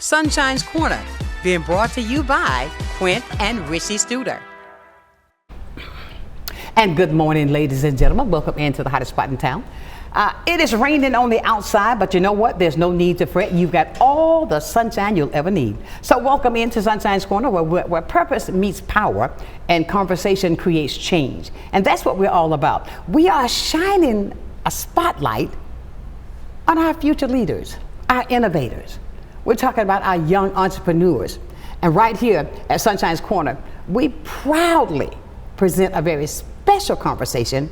Sunshine's Corner, being brought to you by Quint and Richie Studer. And good morning, ladies and gentlemen. Welcome into the hottest spot in town. It is raining on the outside, but you know what? There's no need to fret. You've got all the sunshine you'll ever need. So welcome into Sunshine's Corner, where purpose meets power and conversation creates change. And that's what we're all about. We are shining a spotlight on our future leaders, our innovators. We're talking about our young entrepreneurs. And right here at Sunshine's Corner, we proudly present a very special conversation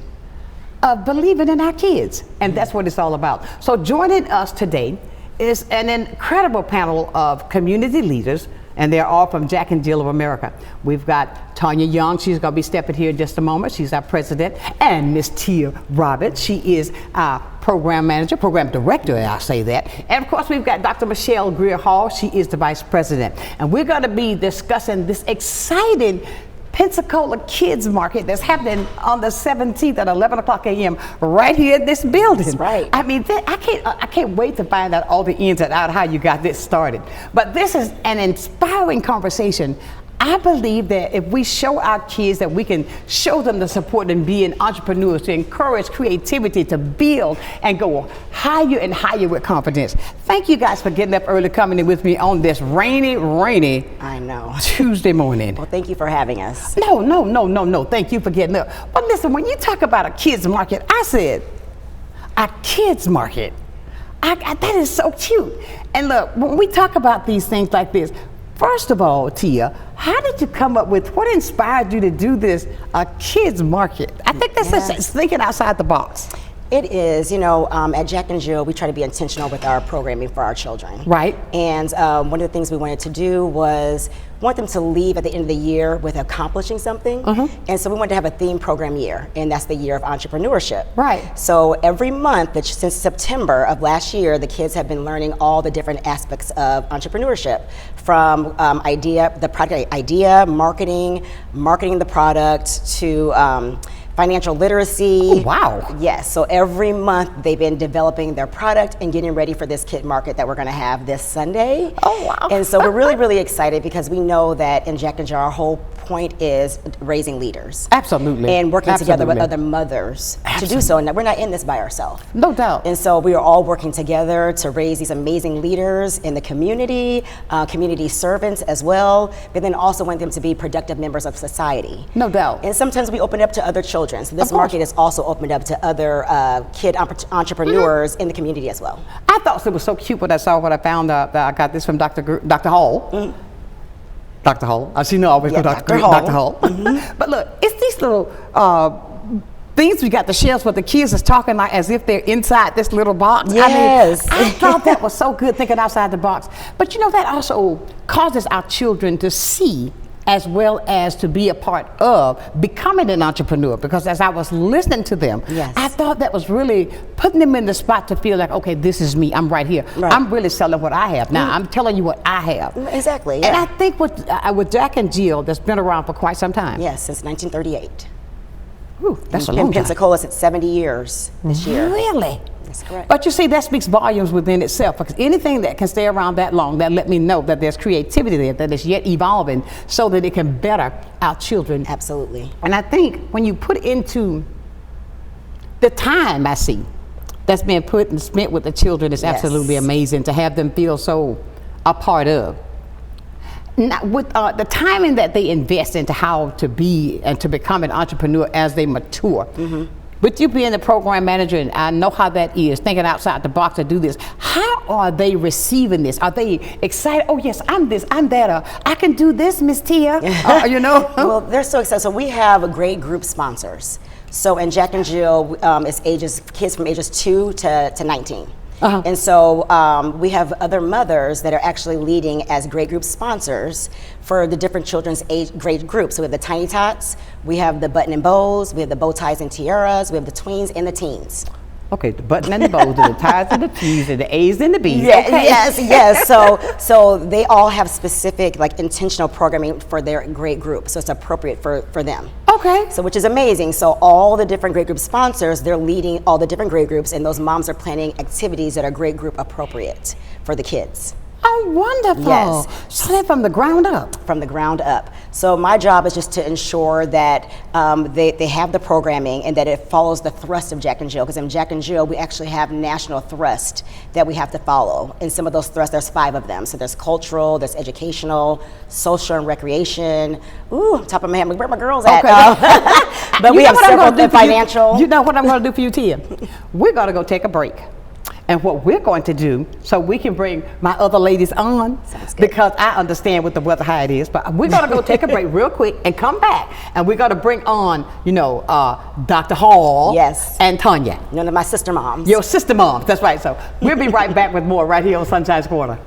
of believing in our kids. And that's what it's all about. So joining us today is an incredible panel of community leaders, and they're all from Jack and Jill of America. We've got Tanya Young. She's going to be stepping here in just a moment. She's our president. And Miss Tia Roberts. She is our program manager, program director, I'll say that. And of course, we've got Dr. Michelle Greer Hall. She is the vice president. And we're going to be discussing this exciting Pensacola Kids Market that's happening on the 17th at 11 o'clock a.m. right here in this building. That's right. I mean, I can't wait to find out all the ins and outs how you got this started. But this is an inspiring conversation. I believe that if we show our kids that we can show them the support and being entrepreneurs, to encourage creativity, to build and go higher and higher with confidence. Thank you guys for getting up early, coming in with me on this rainy I know. Tuesday morning. Well, thank you for having us. No. Thank you for getting up. But listen, when you talk about a kids market, I said, a kids market. That is so cute. And look, when we talk about these things like this, first of all, Tia, how did you come up with, what inspired you to do this, a kids market? I think that's just thinking outside the box. It is, at Jack and Jill, we try to be intentional with our programming for our children. Right. And one of the things we wanted to do was want them to leave at the end of the year with accomplishing something. And so we wanted to have a theme program year, and that's the year of entrepreneurship. Right. So every month, since September of last year, the kids have been learning all the different aspects of entrepreneurship, from the product idea, marketing the product, to financial literacy. Oh, wow. Yes, so every month they've been developing their product and getting ready for this kid market that we're gonna have this Sunday. Oh, wow. And so we're really, really excited because we know that in Jack and Jill, our whole point is raising leaders. Absolutely. And working together with other mothers to do so. And we're not in this by ourselves. No doubt. And so we are all working together to raise these amazing leaders in the community, community servants as well, but then also want them to be productive members of society. No doubt. And sometimes we open up to other children. So this market is also opened up to other kid entrepreneurs in the community as well. I thought it was so cute when I saw what I found out. I got this from Dr. Hall. Dr. Hall. As you know, I always go Dr. Hall. But look, it's these little things we got the shelves where the kids is talking like as if they're inside this little box. Yes. I mean, I thought that was so good, thinking outside the box. But that also causes our children to see as well as to be a part of becoming an entrepreneur. Because as I was listening to them, I thought that was really putting them in the spot to feel like, okay, this is me, I'm right here. Right. I'm really selling what I have. Now, I'm telling you what I have. Exactly, And I think with Jack and Jill, that's been around for quite some time. Yes, since 1938. Ooh, that's a long time. In Pensacola, it's 70 years this year. Really? That's correct. But you see, that speaks volumes within itself, because anything that can stay around that long, that let me know that there's creativity there, that is yet evolving so that it can better our children. Absolutely. And I think when you put into the time I see that's being put and spent with the children, is absolutely amazing to have them feel so a part of. Now, with the timing that they invest into how to be and to become an entrepreneur as they mature, with you being the program manager, and I know how that is, thinking outside the box to do this, how are they receiving this? Are they excited? Oh yes, I'm this, I'm that, I can do this, Miss Tia, Well, they're so excited. So we have great group sponsors. So in Jack and Jill, it's kids from ages 2 to 19. And so we have other mothers that are actually leading as grade group sponsors for the different children's age grade groups. So we have the Tiny Tots, we have the Button and Bows, we have the Bow Ties and Tiaras, we have the Tweens and the Teens. Okay, the button and the bows, and the ties and the T's, and the A's and the B's. Yeah, okay. Yes. So they all have specific, intentional programming for their grade group, so it's appropriate for them. Okay. So which is amazing. So all the different grade group sponsors, they're leading all the different grade groups, and those moms are planning activities that are grade group appropriate for the kids. Oh, wonderful. Yes. So they're from the ground up. From the ground up. So my job is just to ensure that they have the programming and that it follows the thrust of Jack and Jill. Because in Jack and Jill, we actually have national thrust that we have to follow. And some of those thrusts, there's 5 of them. So there's cultural, there's educational, social and recreation. Ooh, top of my head, where my girls at? Okay. But we have several financial. You know what I'm going to do for you, Tia? We're going to go take a break. And what we're going to do, so we can bring my other ladies on, because I understand with the weather how it is, but we're going to go take a break real quick and come back. And we're going to bring on, Dr. Hall. Yes. And Tanya. None of my sister moms. Your sister moms, that's right. So we'll be right back with more right here on Sunshine's Corner.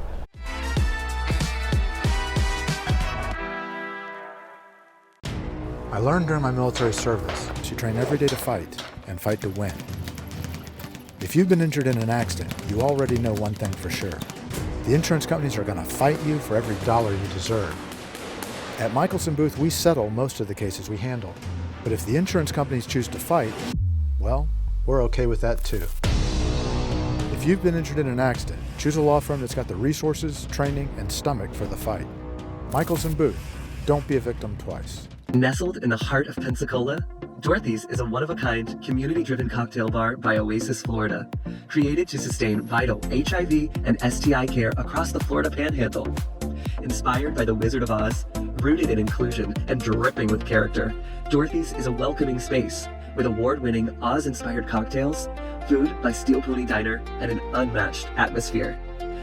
I learned during my military service to train every day to fight and fight to win. If you've been injured in an accident, you already know one thing for sure. The insurance companies are going to fight you for every dollar you deserve. At Michelson Booth, we settle most of the cases we handle. But if the insurance companies choose to fight, well, we're okay with that too. If you've been injured in an accident, choose a law firm that's got the resources, training, and stomach for the fight. Michelson Booth. Don't be a victim twice. Nestled in the heart of Pensacola, Dorothy's is a one-of-a-kind, community-driven cocktail bar by Oasis, Florida, created to sustain vital HIV and STI care across the Florida Panhandle. Inspired by the Wizard of Oz, rooted in inclusion, and dripping with character, Dorothy's is a welcoming space with award-winning Oz-inspired cocktails, food by Steel Pony Diner, and an unmatched atmosphere.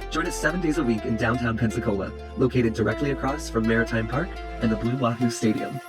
Join us 7 days a week in downtown Pensacola, located directly across from Maritime Park and the Blue Wahoo Stadium.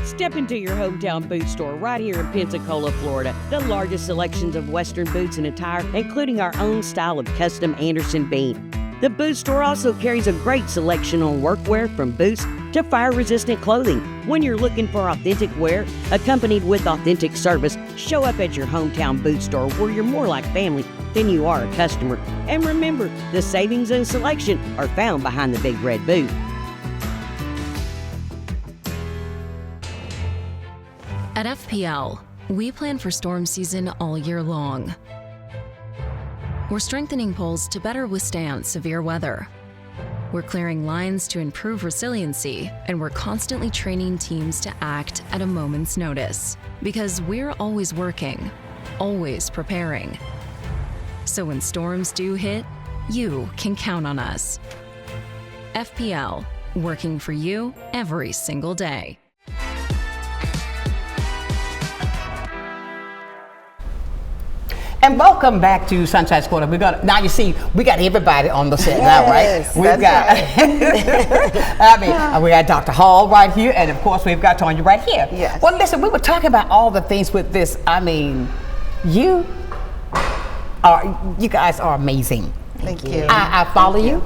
Step into your hometown boot store right here in Pensacola, Florida. The largest selections of Western boots and attire, including our own style of custom Anderson bean. The boot store also carries a great selection on workwear from boots to fire-resistant clothing. When you're looking for authentic wear, accompanied with authentic service, show up at your hometown boot store where you're more like family than you are a customer. And remember, the savings and selection are found behind the big red boot. At FPL, we plan for storm season all year long. We're strengthening poles to better withstand severe weather. We're clearing lines to improve resiliency, and we're constantly training teams to act at a moment's notice. Because we're always working, always preparing. So when storms do hit, you can count on us. FPL, working for you every single day. And welcome back to Sunshine's Corner. Now you see, we got everybody on the set now, right? We've got, we got Dr. Hall right here, and of course we've got Tanya right here. Yes. Well, listen, we were talking about all the things with this. You guys are amazing. Thank you. I follow you.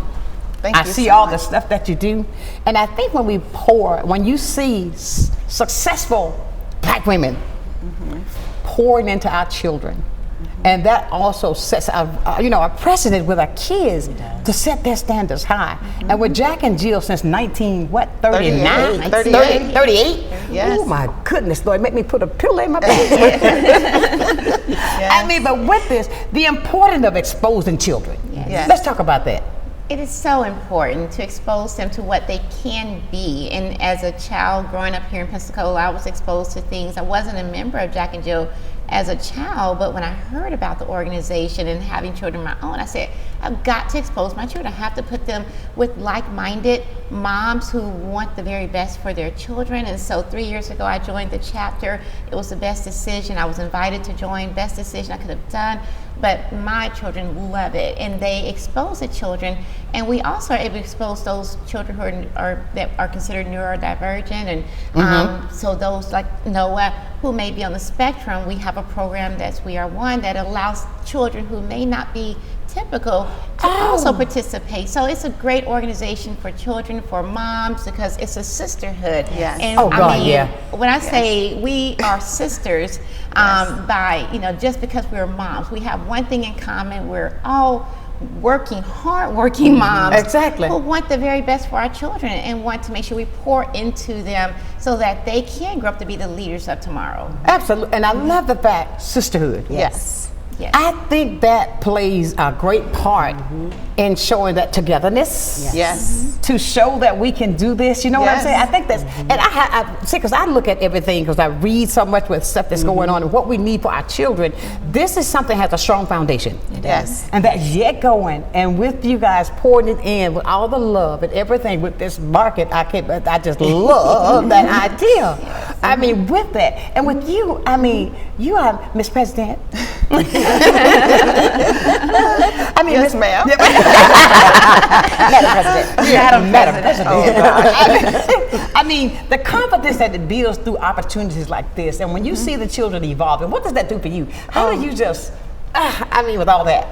Thank I you see so all much. the stuff that you do, and I think when you see successful Black women pouring into our children. And that also sets a precedent with our kids to set their standards high. And with Jack and Jill since 1939? 38? Yes. Oh my goodness, Lord, make me put a pillow in my bed. Yes. But with this, the importance of exposing children. Yes. Let's talk about that. It is so important to expose them to what they can be. And as a child growing up here in Pensacola, I was exposed to things. I wasn't a member of Jack and Jill as a child, but when I heard about the organization and having children of my own, I said, I've got to expose my children. I have to put them with like-minded moms who want the very best for their children. And so 3 years ago, I joined the chapter. It was the best decision. I was invited to join, best decision I could have done. But my children love it, and they expose the children. And we also are able to expose those children that are considered neurodivergent, and so those like Noah who may be on the spectrum. We have a program that's We Are One that allows children who may not be typical to also participate. So it's a great organization for children, for moms, because it's a sisterhood. Yes. And when I say we are sisters, just because we're moms, we have one thing in common. We're all hard-working moms who want the very best for our children and want to make sure we pour into them so that they can grow up to be the leaders of tomorrow. Absolutely, and I love the fact, sisterhood. Yes. Yes. I think that plays a great part in showing that togetherness. Yes. To show that we can do this, you know what I'm Yes. saying? I think that's, and I see, because I look at everything, because I read so much with stuff that's going on and what we need for our children. This is something that has a strong foundation. Yes. And that's yet going, and with you guys pouring it in with all the love and everything with this market, I just love that idea. I mean, with that, and with you, I mean, you are Miss President. I mean, Yes, ma'am. Madam President. I mean, the confidence that it builds through opportunities like this, and when you see the children evolving, what does that do for you? How do you just, with all that?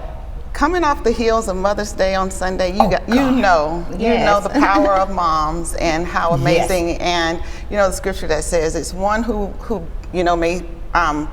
Coming off the heels of Mother's Day on Sunday, you know the power of moms and how amazing. And you know the scripture that says it's one who may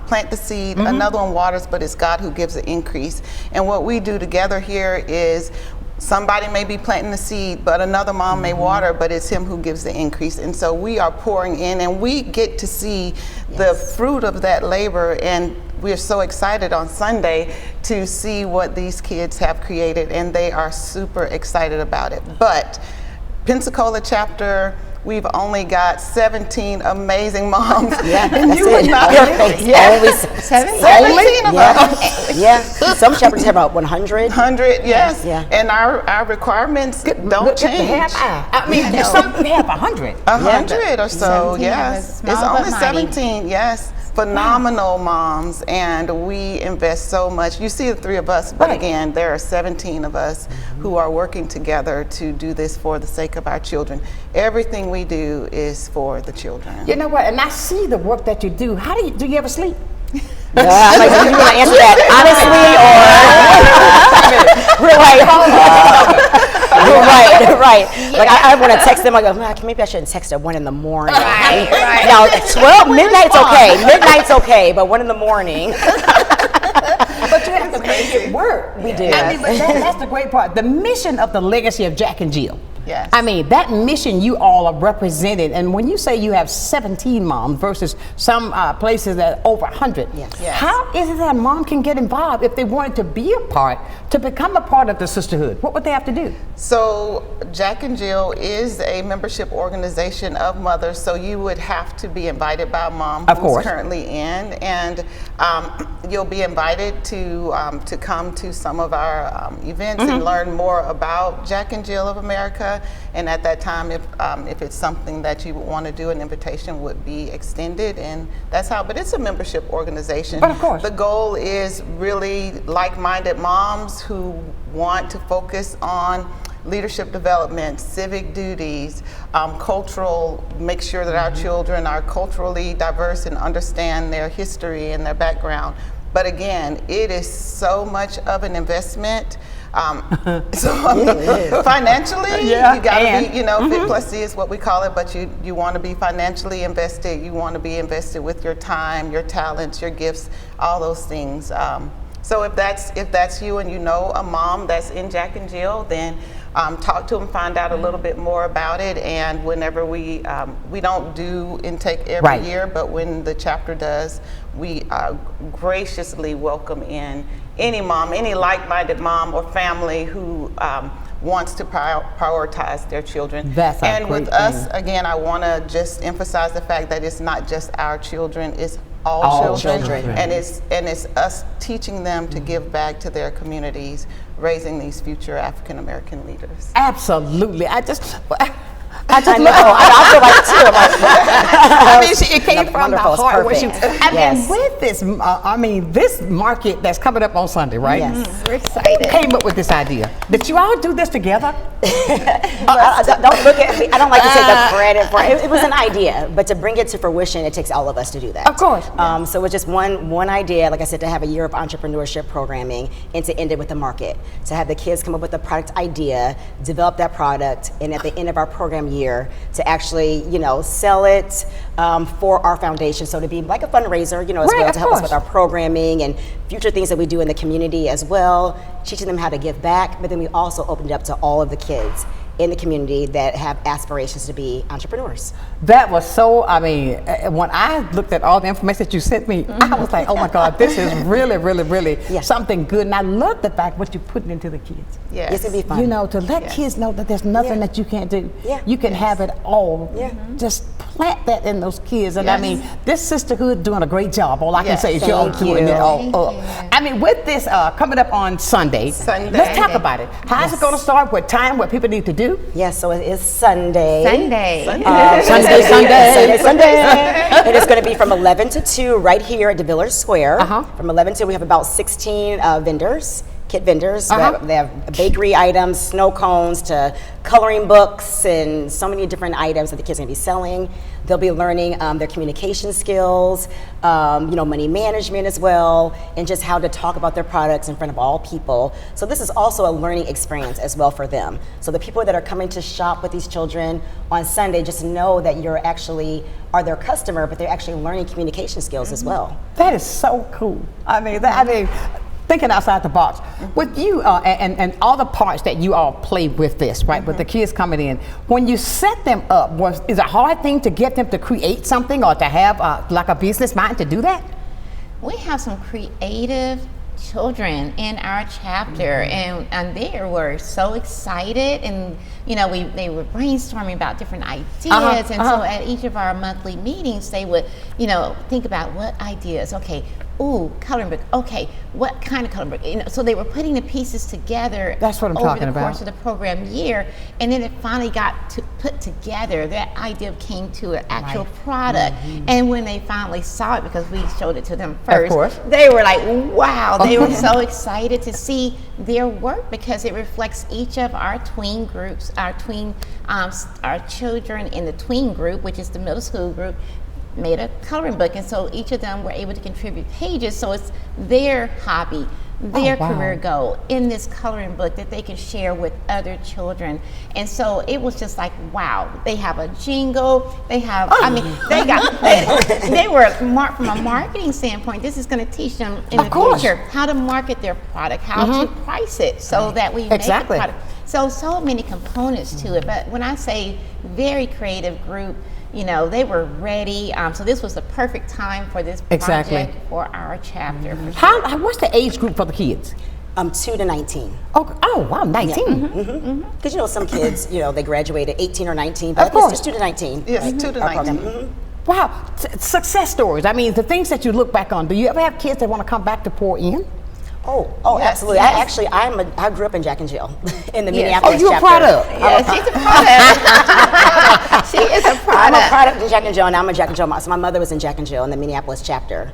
plant the seed, another one waters, but it's God who gives the increase. And what we do together here is somebody may be planting the seed, but another mom may water, but it's him who gives the increase. And so we are pouring in, and we get to see the fruit of that labor. And we're so excited on Sunday to see what these kids have created, and they are super excited about it. But Pensacola Chapter, we've only got 17 amazing moms. And you would not. Only 17 of us. Yeah. Some chapters have about 100. 100, yes. Yeah. And our requirements don't change. I mean, some have 100. 100 or so, 17 yes. of It's us, small only but mighty. 17, yes. Phenomenal moms, and we invest so much. You see the three of us, but again, there are 17 of us who are working together to do this for the sake of our children. Everything we do is for the children. You know what? And I see the work that you do. How do you ever sleep? I'm like, you want to answer that honestly or right. Like I want to text them. I go, maybe I shouldn't text at 1 in the morning. Now midnight's okay. Midnight's okay, but 1 in the morning. But you have to make it work. We do. I mean, but that's the great part. The mission of the legacy of Jack and Jill. Yes. I mean, that mission you all are represented. And when you say you have 17 moms versus some places that over 100, Yes. how is it that a mom can get involved if they wanted to be a part, to become a part of the sisterhood? What would they have to do? So Jack and Jill is a membership organization of mothers, so you would have to be invited by a mom who's currently in, and you'll be invited to come to some of our events and learn more about Jack and Jill of America. And at that time, if it's something that you would want to do, an invitation would be extended, and that's how. But it's a membership organization. But of course, the goal is really like-minded moms who want to focus on leadership development, civic duties, cultural, make sure that our children are culturally diverse and understand their history and their background. But again, it is so much of an investment. Financially, you gotta be, Fit Plus C is what we call it, but you want to be financially invested. You want to be invested with your time, your talents, your gifts, all those things. So if that's you and you know a mom that's in Jack and Jill, then talk to them, find out a little bit more about it. And whenever we don't do intake every year, but when the chapter does, we graciously welcome in any mom, any like-minded mom or family who wants to prioritize their children. And with us, again, I want to just emphasize the fact that it's not just our children, it's all children. And it's us teaching them to give back to their communities, raising these future African American leaders. Absolutely. I I feel like too. I mean, it came from the heart. Yes. And with this, this market that's coming up on Sunday, right? Yes. We're excited. Who came up with this idea? Did you all do this together? Don't look at me. I don't like to take the credit for it. It was an idea, but to bring it to fruition, it takes all of us to do that. Of course. So it was just one idea, like I said, to have a year of entrepreneurship programming and to end it with the market. To have the kids come up with a product idea, develop that product, and at the end of our program year, to actually, sell it for our foundation. So to be like a fundraiser, as well, to help us with our programming and future things that we do in the community as well, teaching them how to give back, but then we also opened it up to all of the kids. in the community that have aspirations to be entrepreneurs. That was so, I mean, when I looked at all the information that you sent me, I was like, oh my God, this is really, really, really something good. And I love the fact what you're putting into the kids. Yes. It's going to be fun. You know, to let kids know that there's nothing that you can't do. Yeah. You can have it all. Yeah. Just plant that in those kids. And I mean, this sisterhood doing a great job. All I can say is you're all doing it all up. I mean, with this coming up on Sunday, let's talk about it. How's it going to start? What time? What people need to do? Yes, so it is Sunday. Sunday. Sunday. And it's going to be from 11 to 2 right here at De Villers Square. From 11 to 2, we have about 16 vendors. Kit vendors. They have bakery items, snow cones to coloring books, and so many different items that the kids are going to be selling. They'll be learning their communication skills, money management as well, and just how to talk about their products in front of all people. So this is also a learning experience as well for them. So the people that are coming to shop with these children on Sunday just know that you're actually are their customer, but they're actually learning communication skills as well. That is so cool. I mean, thinking outside the box. With you and all the parts that you all play with this, right? With the kids coming in, when you set them up, is it a hard thing to get them to create something or to have like a business mind to do that? We have some creative children in our chapter, and they were so excited, and they were brainstorming about different ideas, and so at each of our monthly meetings, they would think about what ideas. Okay. Ooh, coloring book. Okay, what kind of coloring book? So they were putting the pieces together. That's what I'm talking about. Over the course of the program year, and then it finally got to put together. That idea came to an actual product, and when they finally saw it, because we showed it to them first, of course, they were like, "Wow!" They were so excited to see their work because it reflects each of our tween groups, our children in the tween group, which is the middle school group, made a coloring book, and so each of them were able to contribute pages, so it's their hobby, their career goal in this coloring book that they can share with other children. And so it was just like, wow, they have a jingle, they have, they were from a marketing standpoint, this is going to teach them in the future how to market their product, how to price it so that we make the product. So many components to it, but when I say very creative group, they were ready. So this was the perfect time for this project for our chapter. What's the age group for the kids? 2 to 19. Oh wow, 19. Because some kids, they graduated 18 or 19, but it's just 2 to 19. Yes, 2 to 19. Wow, success stories. I mean, the things that you look back on. Do you ever have kids that want to come back to pour in? Oh, yes, absolutely. Yes. I grew up in Jack and Jill in the Minneapolis chapter. You're a product. Yes, she's a product. She is a product. I'm a product in Jack and Jill, and I'm a Jack and Jill mom. So my mother was in Jack and Jill in the Minneapolis chapter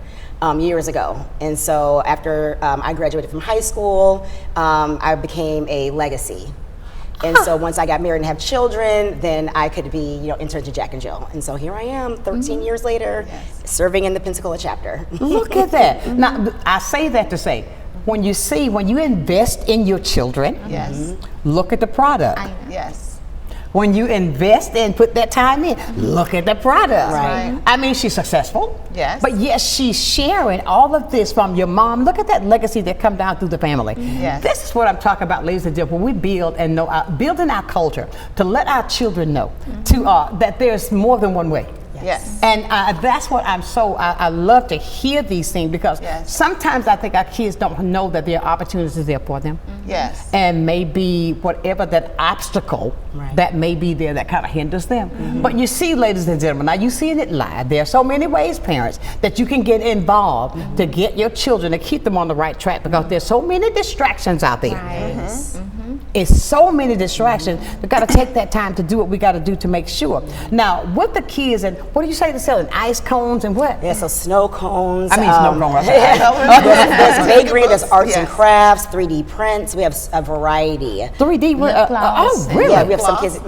years ago. And so after I graduated from high school, I became a legacy. And so once I got married and have children, then I could be, entered to Jack and Jill. And so here I am, 13 years later, serving in the Pensacola chapter. Look at that. Now, I say that to say, when you invest in your children, look at the product. Yes. When you invest and put that time in, look at the product. Right. I mean, she's successful. Yes. But yes, she's sharing all of this from your mom. Look at that legacy that come down through the family. Yes. This is what I'm talking about, ladies and gentlemen. When we build and know, building our culture to let our children know that there's more than one way. Yes. And that's what I love to hear these things, because sometimes I think our kids don't know that there are opportunities there for them. Yes. And maybe whatever that obstacle that may be there that kind of hinders them. But you see, ladies and gentlemen, now you seeing it live. There are so many ways, parents, that you can get involved to get your children to keep them on the right track, because there's so many distractions out there. It's so many distractions. We got to take that time to do what we got to do to make sure. Now, with the kids, and what do you say they're selling? Ice cones and what? Yeah, so snow cones. I mean, snow cones. There's bakery, there's arts and crafts, 3D prints. We have a variety. 3D? Oh, really? Yeah, we have some kids.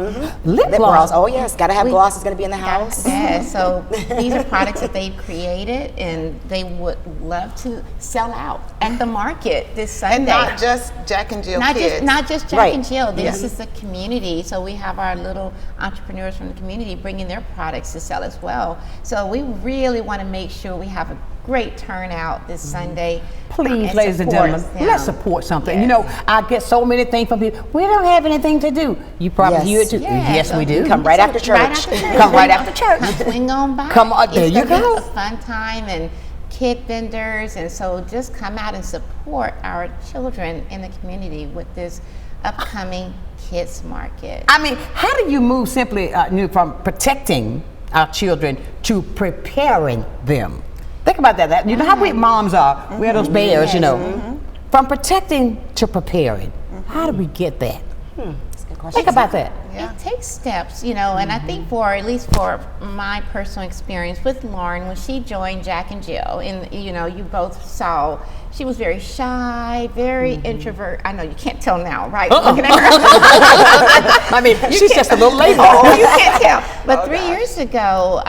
Lip gloss. Oh, yes. Got to have gloss. It's going to be in the house. Yeah, so these are products that they've created, and they would love to sell out at the market this Sunday. And not just Jack and Jill kids. Not just Jack Jack and Jill, this is the community. So we have our little entrepreneurs from the community bringing their products to sell as well. So we really want to make sure we have a great turnout this Sunday. Please, ladies and gentlemen, let's support something. Yes. You know, I get so many things from people. We don't have anything to do. You probably hear it too. Yes, we do. Come right after church. Come right after church. Swing on by. Come on, there you go. It's a fun time, and kid vendors, and so just come out and support our children in the community with this upcoming kids market. I mean, how do you move simply from protecting our children to preparing them? Think about that. You know how we moms are. We are those bears, you know. From protecting to preparing. How do we get that? That's a good question. Think about that. It takes steps, you know, and I think at least for my personal experience with Lauren, when she joined Jack and Jill, and you know, you both saw, she was very shy, very introvert. I know you can't tell now, right? Looking at her. I mean, she's just a little lady. You can't tell. But 3 years ago,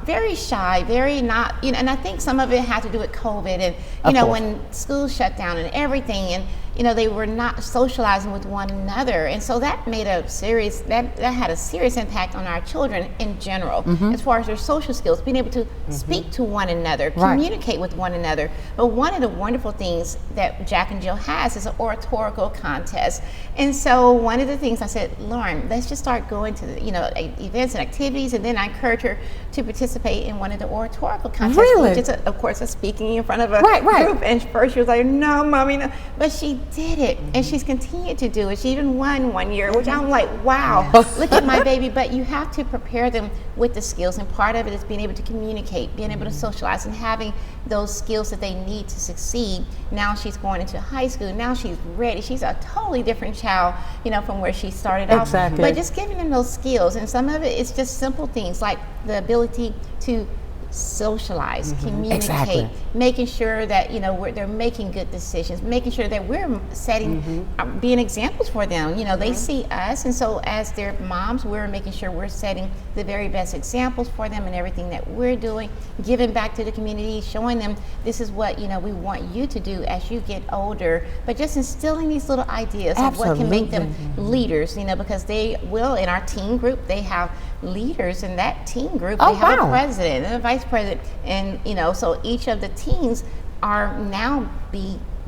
very shy, very not, you know, and I think some of it had to do with COVID and, you know, when schools shut down and everything, and, you know, they were not socializing with one another. And so that made that had a serious impact on our children in general, as far as their social skills, being able to speak to one another, communicate with one another. But one of the wonderful things that Jack and Jill has is an oratorical contest. And so one of the things I said, Lauren, let's just start going to the, you know, events and activities, and then I encourage her to participate in one of the oratorical contests, which is, of course, a speaking in front of a group. And first she was like, no, mommy, no. But she did it, and she's continued to do it. She even won one year, which I'm like, wow, look at my baby. But you have to prepare them with the skills, and part of it is being able to communicate, being able to socialize, and having those skills that they need to succeed. Now she's going into high school. Now she's ready. She's a totally different child, you know, from where she started out. But just giving them those skills, and some of it is just simple things like the ability to socialize, communicate, making sure that, you know, they're making good decisions, making sure that we're setting, being examples for them. You know, they see us, and so as their moms, we're making sure we're setting the very best examples for them in everything that we're doing, giving back to the community, showing them this is what, you know, we want you to do as you get older, but just instilling these little ideas of what can make them leaders, you know, because they will, in our teen group, they have leaders in that teen group. They have a president and a vice president, and you know, so each of the teens are now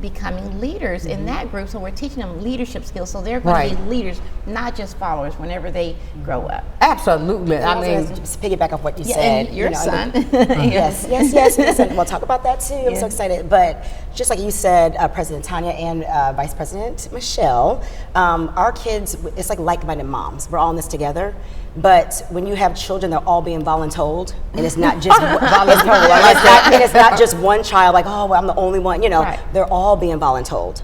becoming leaders in that group. So we're teaching them leadership skills, so they're going to be leaders, not just followers, whenever they grow up. Absolutely. I mean, just piggyback off what you said. And your son. Yes. Listen, we'll talk about that too. I'm so excited. But just like you said, President Tanya and Vice President Michelle, our kids, it's like like-minded moms. We're all in this together. But when you have children, they're all being voluntold, and it's not just and it's not just one child. Like, oh, well, I'm the only one. You know, they're all being voluntold.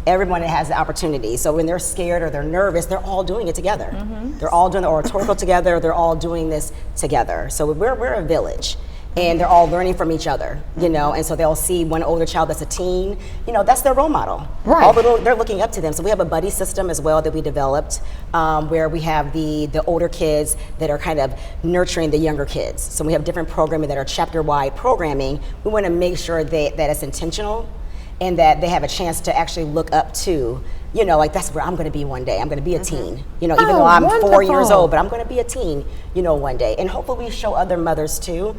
Everyone has the opportunity. So when they're scared or they're nervous, they're all doing it together. They're all doing the oratorical together. They're all doing this together. So we're a village. And they're all learning from each other, you know, and so they'll see one older child that's a teen, you know, that's their role model. They're looking up to them. So we have a buddy system as well that we developed, where we have the older kids that are kind of nurturing the younger kids. So we have different programming that are chapter-wide programming. We want to make sure that it's intentional and that they have a chance to actually look up to, you know, like that's where I'm going to be one day. I'm going to be a teen, you know, even though I'm 4 years old, but I'm going to be a teen, you know, one day. And hopefully we show other mothers too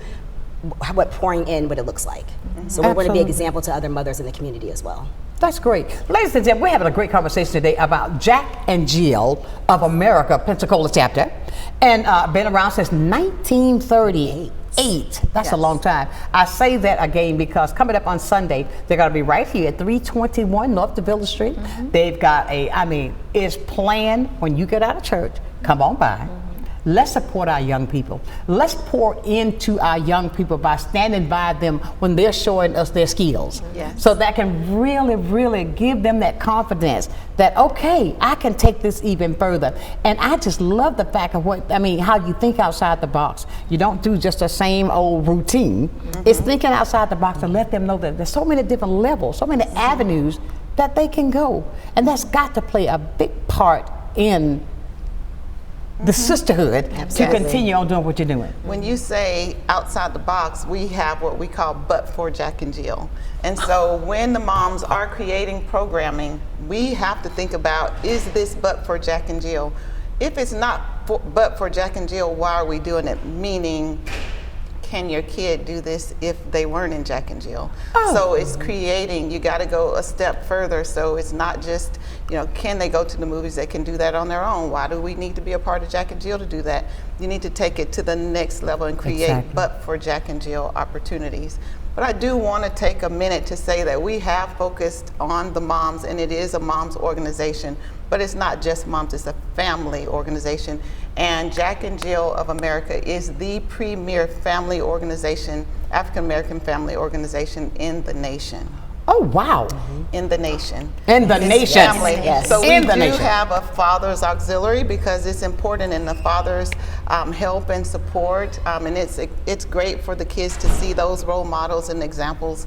what pouring in, what it looks like. So we want to be an example to other mothers in the community as well. That's great. Ladies and gentlemen, we're having a great conversation today about Jack and Jill of America, Pensacola Chapter, and been around since 1938. That's a long time. I say that again because coming up on Sunday, they're going to be right here at 321 North DeVille Street. They've got it's planned when you get out of church, come on by. Let's support our young people. Let's pour into our young people by standing by them when they're showing us their skills. So that can really, really give them that confidence that, okay, I can take this even further. And I just love the fact of how you think outside the box. You don't do just the same old routine. It's thinking outside the box and let them know that there's so many different levels, so many avenues that they can go. And that's got to play a big part in the sisterhood to Absolutely. continue on doing what you're doing. When you say outside the box, we have what we call But for Jack and Jill. And so when the moms are creating programming, we have to think about, is this but for Jack and Jill? If it's not but for Jack and Jill, why are we doing it? Meaning, can your kid do this if they weren't in Jack and Jill? So it's creating, you got to go a step further. So it's not just, can they go to the movies? They can do that on their own. Why do we need to be a part of Jack and Jill to do that? You need to take it to the next level and create but for Jack and Jill opportunities. But I do want to take a minute to say that we have focused on the moms, and it is a moms organization, but it's not just moms, it's a family organization. And Jack and Jill of America is the premier family organization, African American family organization in the nation. Oh, wow. In the nation. In the nation. Family. Yes. So In we the do nation. have a father's auxiliary because it's important in the father's help and support, and it's great for the kids to see those role models and examples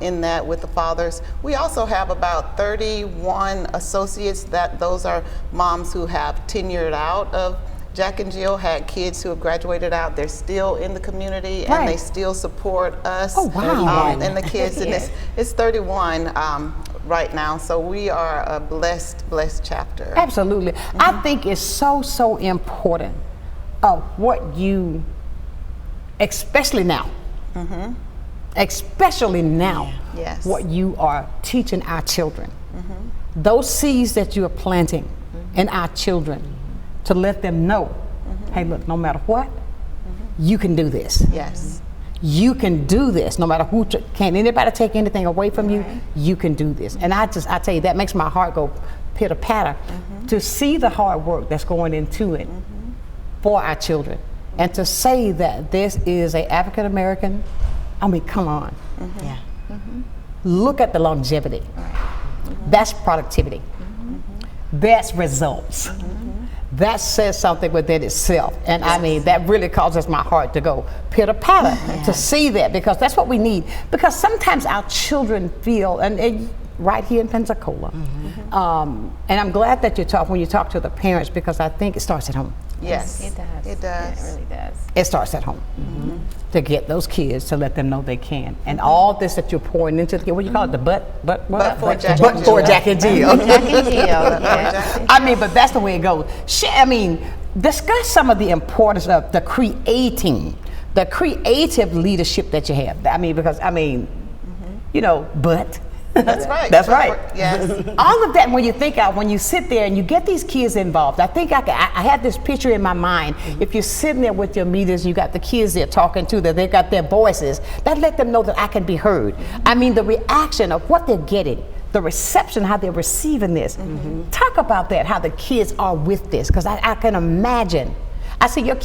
in that with the fathers. We also have about 31 associates, those are moms who have tenured out of Jack and Jill, had kids who have graduated out. They're still in the community and they still support us and the kids. And it's 31 right now. So we are a blessed chapter. Absolutely. I think it's so important of what you, especially now, Yes. what you are teaching our children. Those seeds that you are planting in our children, to let them know, hey, look, no matter what, you can do this. Yes. You can do this, no matter who, can anybody take anything away from you, you can do this. And I tell you, that makes my heart go pitter patter to see the hard work that's going into it for our children. And to say that this is a African American, I mean, come on. Yeah. Look at the longevity. That's productivity. That's results. That says something within itself. And I mean, that really causes my heart to go pitter patter to see that, because that's what we need. Because sometimes our children feel, and right here in Pensacola, and I'm glad that when you talk to the parents, because I think it starts at home. Yes. It does. It does. It really does. It starts at home. To get those kids, to let them know they can. And all this that you're pouring into the kid, what do you call it? The but for Jack and Jill. Jack and Jill. Yeah. I mean, but that's the way it goes. I mean, discuss some of the importance of the creative leadership that you have. I mean, because but. That's right. That's right. Yes. All of that, when you think out, when you sit there and you get these kids involved, I think I had this picture in my mind. If you're sitting there with your meetings, you got the kids there talking to them, they've got their voices, that let them know that I can be heard. I mean, the reaction of what they're getting, the reception, how they're receiving this. Talk about that, how the kids are with this, because I can imagine. I saw your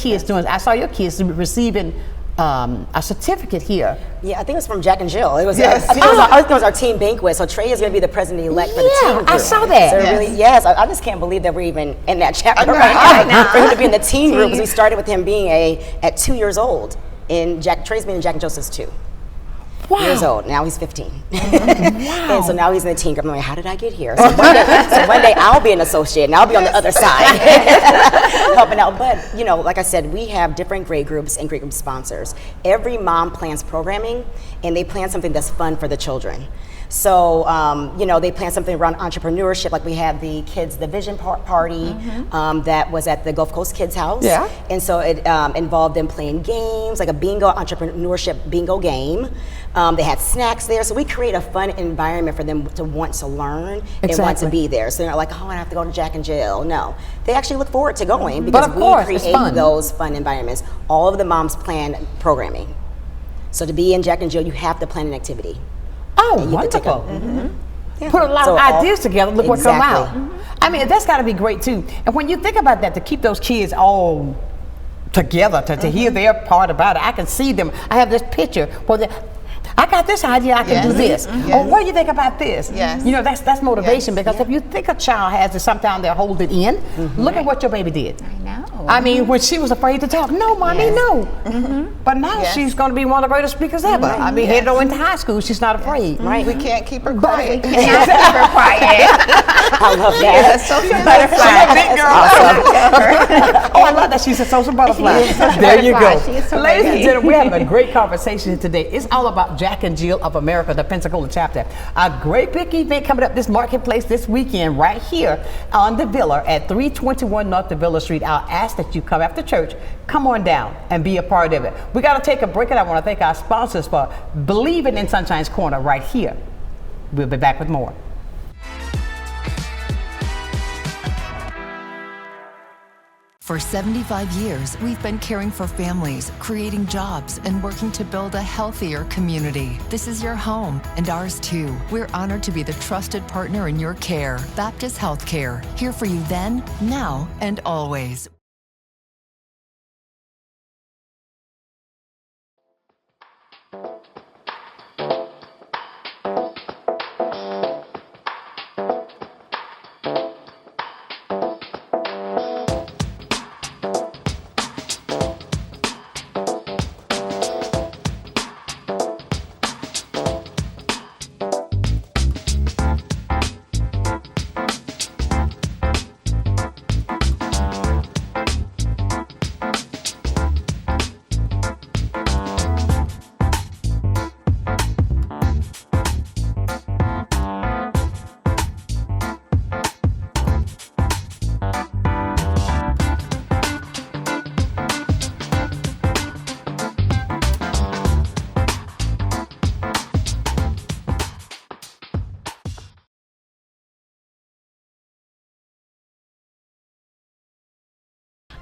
kids receiving a certificate here. Yeah, I think it was from Jack and Jill. It was. I think it was our team banquet. So Trey is going to be the president-elect for the team group. I saw that. So really, I just can't believe that we're even in that chapter right now. For him to be in the teen group, because we started with him being at 2 years old. Trey's been in Jack and Jill since 2 years old. Now he's 15. And so now he's in the teen group. I'm like, how did I get here? So one day I'll be an associate and I'll be on the other side helping out. But, like I said, we have different grade groups and grade group sponsors. Every mom plans programming, and they plan something that's fun for the children. So, they plan something around entrepreneurship, like we had the Vision Party that was at the Gulf Coast Kids House. Yeah. And so it involved them playing games, like a entrepreneurship bingo game. They had snacks there. So we create a fun environment for them to want to learn and want to be there. So they're not like, I have to go to Jack and Jill. No, they actually look forward to going because we create those fun environments. All of the moms plan programming. So to be in Jack and Jill, you have to plan an activity. Oh, wonderful. Put a lot of ideas together, look what come out. I mean, that's got to be great too. And when you think about that, to keep those kids all together, to hear their part about it, I can see them. I have this picture where I got this idea, I can do this. Or what do you think about this? Yes. That's motivation, because if you think a child has it, sometimes they'll hold it in. Look at what your baby did. I know. I mean, when she was afraid to talk, no, mommy, no. But now she's going to be one of the greatest speakers ever. I mean, headed on into high school, she's not afraid. Right. We can't keep her quiet. We can't keep her quiet. I love that. She's a social butterfly. She's a social butterfly. She is a social There you butterfly. go. She is so Ladies and ready. gentlemen, we're having a great conversation today. It's all about Jack and Jill of America, the Pensacola Chapter. A great big event coming up this marketplace this weekend right here on the Villa at 321 North DeVilla Street. I'll ask that you come after church. Come on down and be a part of it. We got to take a break, and I want to thank our sponsors for believing in Sunshine's Corner right here. We'll be back with more. For 75 years, we've been caring for families, creating jobs, and working to build a healthier community. This is your home, and ours too. We're honored to be the trusted partner in your care. Baptist Healthcare, here for you then, now, and always.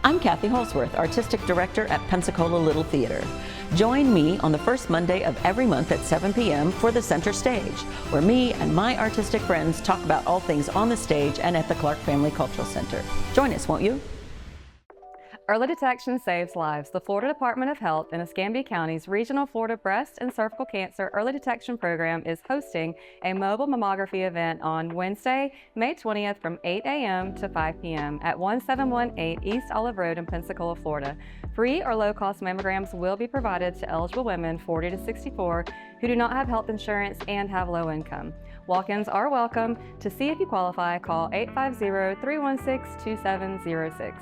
I'm Kathy Holsworth, Artistic Director at Pensacola Little Theater. Join me on the first Monday of every month at 7 p.m. for the Center Stage, where me and my artistic friends talk about all things on the stage and at the Clark Family Cultural Center. Join us, won't you? Early detection saves lives. The Florida Department of Health and Escambia County's Regional Florida Breast and Cervical Cancer Early Detection Program is hosting a mobile mammography event on Wednesday, May 20th from 8 a.m. to 5 p.m. at 1718 East Olive Road in Pensacola, Florida. Free or low-cost mammograms will be provided to eligible women 40 to 64 who do not have health insurance and have low income. Walk-ins are welcome. To see if you qualify, call 850-316-2706.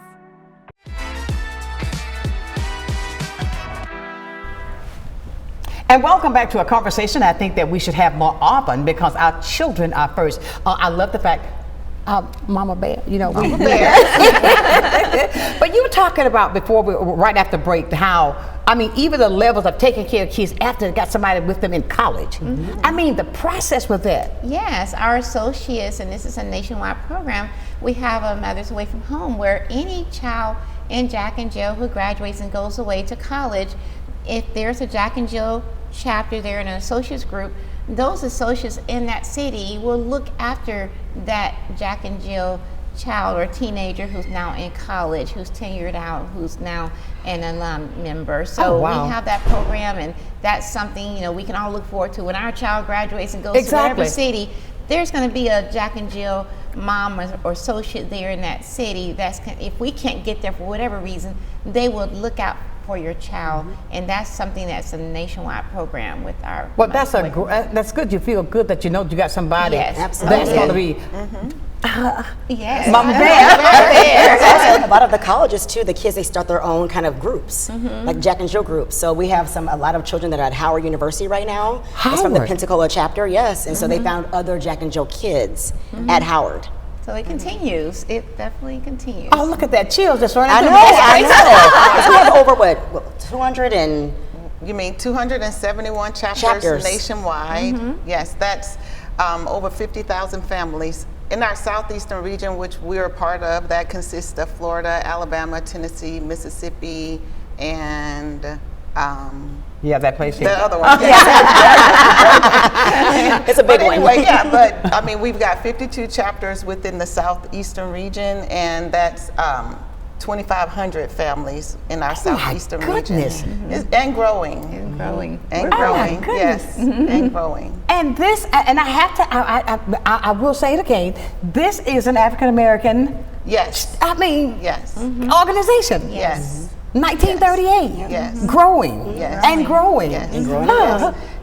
And welcome back to a conversation I think that we should have more often, because our children are first. I love the fact, Mama Bear, you know. Mama Bear. But you were talking about before, right after break, how, I mean, even the levels of taking care of kids after they got somebody with them in college. Mm-hmm. I mean, the process with that. Yes, our associates, and this is a nationwide program, we have a Mothers Away from Home, where any child in Jack and Jill who graduates and goes away to college, if there's a Jack and Jill chapter there in an associates group, those associates in that city will look after that Jack and Jill child or teenager who's now in college, who's tenured out, who's now an alum member. So we have that program, and that's something, you know, we can all look forward to. When our child graduates and goes to whatever city, there's going to be a Jack and Jill mom or associate there in that city. That's, if we can't get there for whatever reason, they will look out for your child, and that's something that's a nationwide program with our. Well, that's good. You feel good that you know you got somebody that's going to be. Yes. Mama Bear. A lot of the colleges too, the kids, they start their own kind of groups, like Jack and Jill groups. So we have a lot of children that are at Howard University right now. It's from the Pensacola chapter, yes. And so they found other Jack and Jill kids at Howard. So it continues. It definitely continues. Oh, look at that. Chills just running I through know. We have over, what, 200 and... You mean 271 chapters nationwide? Yes, that's over 50,000 families. In our southeastern region, which we're a part of, that consists of Florida, Alabama, Tennessee, Mississippi, and yeah, that place here. The other one. It's a big one. Anyway, yeah, but I mean, we've got 52 chapters within the southeastern region, and that's 2,500 families in our southeastern region. And growing. And growing. And growing. Yes. And growing. And this, and I have to, I will say it again, this is an African American. Yes. I mean. Yes. Organization. Yes. 1938. Yes. Growing. Yes. And growing. Yes. And growing.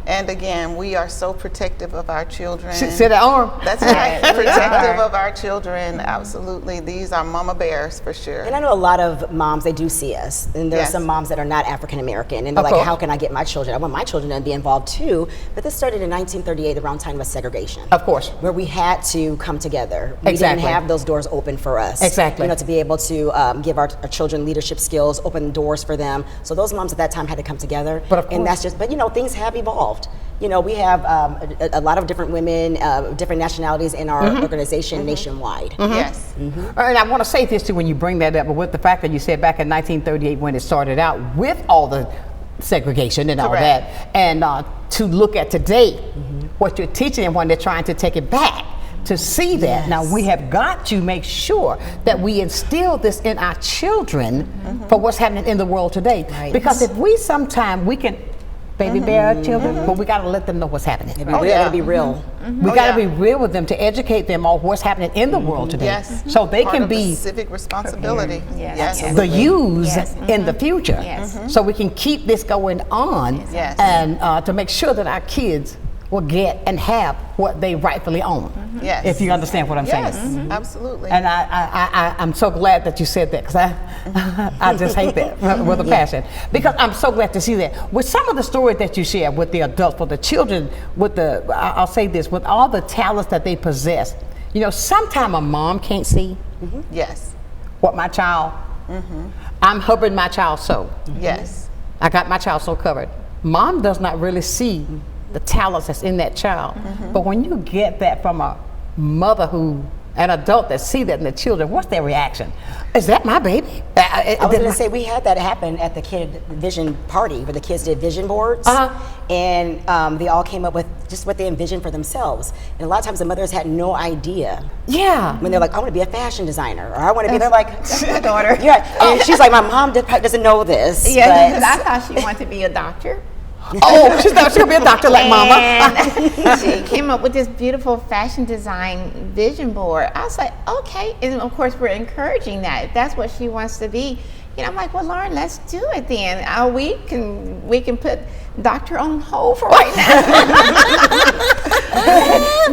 And again, we are so protective of our children. Sit down. That's right. Protective of our children. Absolutely. These are mama bears for sure. And I know a lot of moms, they do see us. And there are Yes. some moms that are not African American. And they're Of like, course. how can I get my children? I want my children to be involved too. But this started in 1938, around time of segregation. Of course. Where we had to come together. We Exactly. didn't have those doors open for us. Exactly. You know, to be able to give our children leadership skills, open doors for them. So those moms at that time had to come together. But of course. And that's just, but you know, things have evolved. You know, we have a lot of different women, different nationalities in our organization nationwide. Yes. And I want to say this too when you bring that up, but with the fact that you said back in 1938 when it started out with all the segregation and all Correct. that, and to look at today, what you're teaching them when they're trying to take it back. To see that. Now we have got to make sure that we instill this in our children for what's happening in the world today. Right. Because if we can baby bear our children, but we got to let them know what's happening. Be real, gotta be real. We got to be real with them to educate them on what's happening in the world today. Yes. So they Part can of the be civic responsibility. Yes. Yes. the use Yes. in the future. Yes. So we can keep this going on Yes. and to make sure that our kids will get and have what they rightfully own. Yes. If you understand what I'm Yes, saying. absolutely. And I'm so glad that you said that because I just hate that with a passion. Because I'm so glad to see that. With some of the stories that you share with the adults, for the children, I'll say this, with all the talents that they possess, you know, sometimes a mom can't see Yes. what my child, I'm helping my child so. Yes. I got my child so covered. Mom does not really see the talents that's in that child. But when you get that from a mother an adult that see that in the children, what's their reaction? Is that my baby? I was going to say, we had that happen at the kid vision party where the kids did vision boards. And they all came up with just what they envisioned for themselves. And a lot of times the mothers had no idea. Yeah. When they're like, I want to be a fashion designer, or I want to be, they're like, That's my daughter. yeah. And she's like, my mom doesn't know this. Yeah, but because I thought she wanted to be a doctor. Oh, she thought she could be a doctor like mama. And she came up with this beautiful fashion design vision board. I was like, okay. And of course, we're encouraging that. If that's what she wants to be, you know, I'm like, well, Lauren, let's do it then. We can put doctor on hold for right now.